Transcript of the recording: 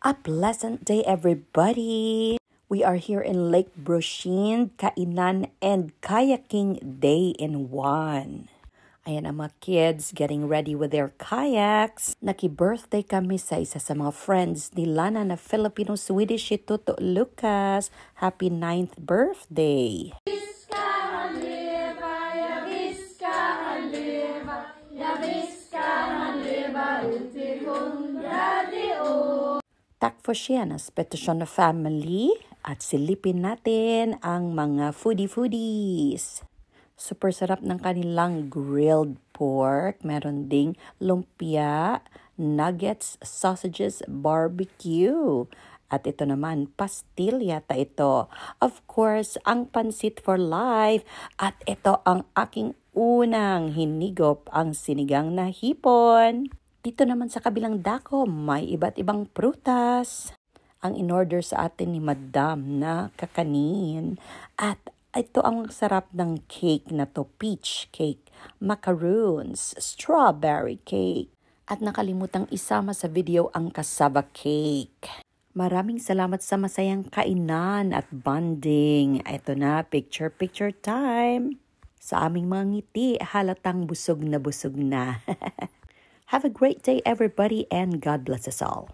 A pleasant day, everybody! We are here in Lake Brochin, Kainan and Kayaking Day in 1. Ayan ang mga kids getting ready with their kayaks. Naki-birthday kami sa isa sa mga friends ni Lana na Filipino-Swedish si Toto Lucas. Happy 9th birthday! Tack for Sienna's Petition of Family at silipin natin ang mga foodies. Super sarap ng kanilang grilled pork. Meron ding lumpia, nuggets, sausages, barbecue. At ito naman, pastil yata ito. Of course, ang pansit for life. At ito ang aking unang hinigop, ang sinigang na hipon. Dito naman sa kabilang dako, may iba't ibang prutas. Ang in-order sa atin ni Madam na kakanin. At ito ang sarap ng cake na to, peach cake, macaroons, strawberry cake. At nakalimutang isama sa video ang cassava cake. Maraming salamat sa masayang kainan at bonding. Ito na, picture time. Sa aming mga ngiti, halatang busog na busog na. Have a great day, everybody, and God bless us all.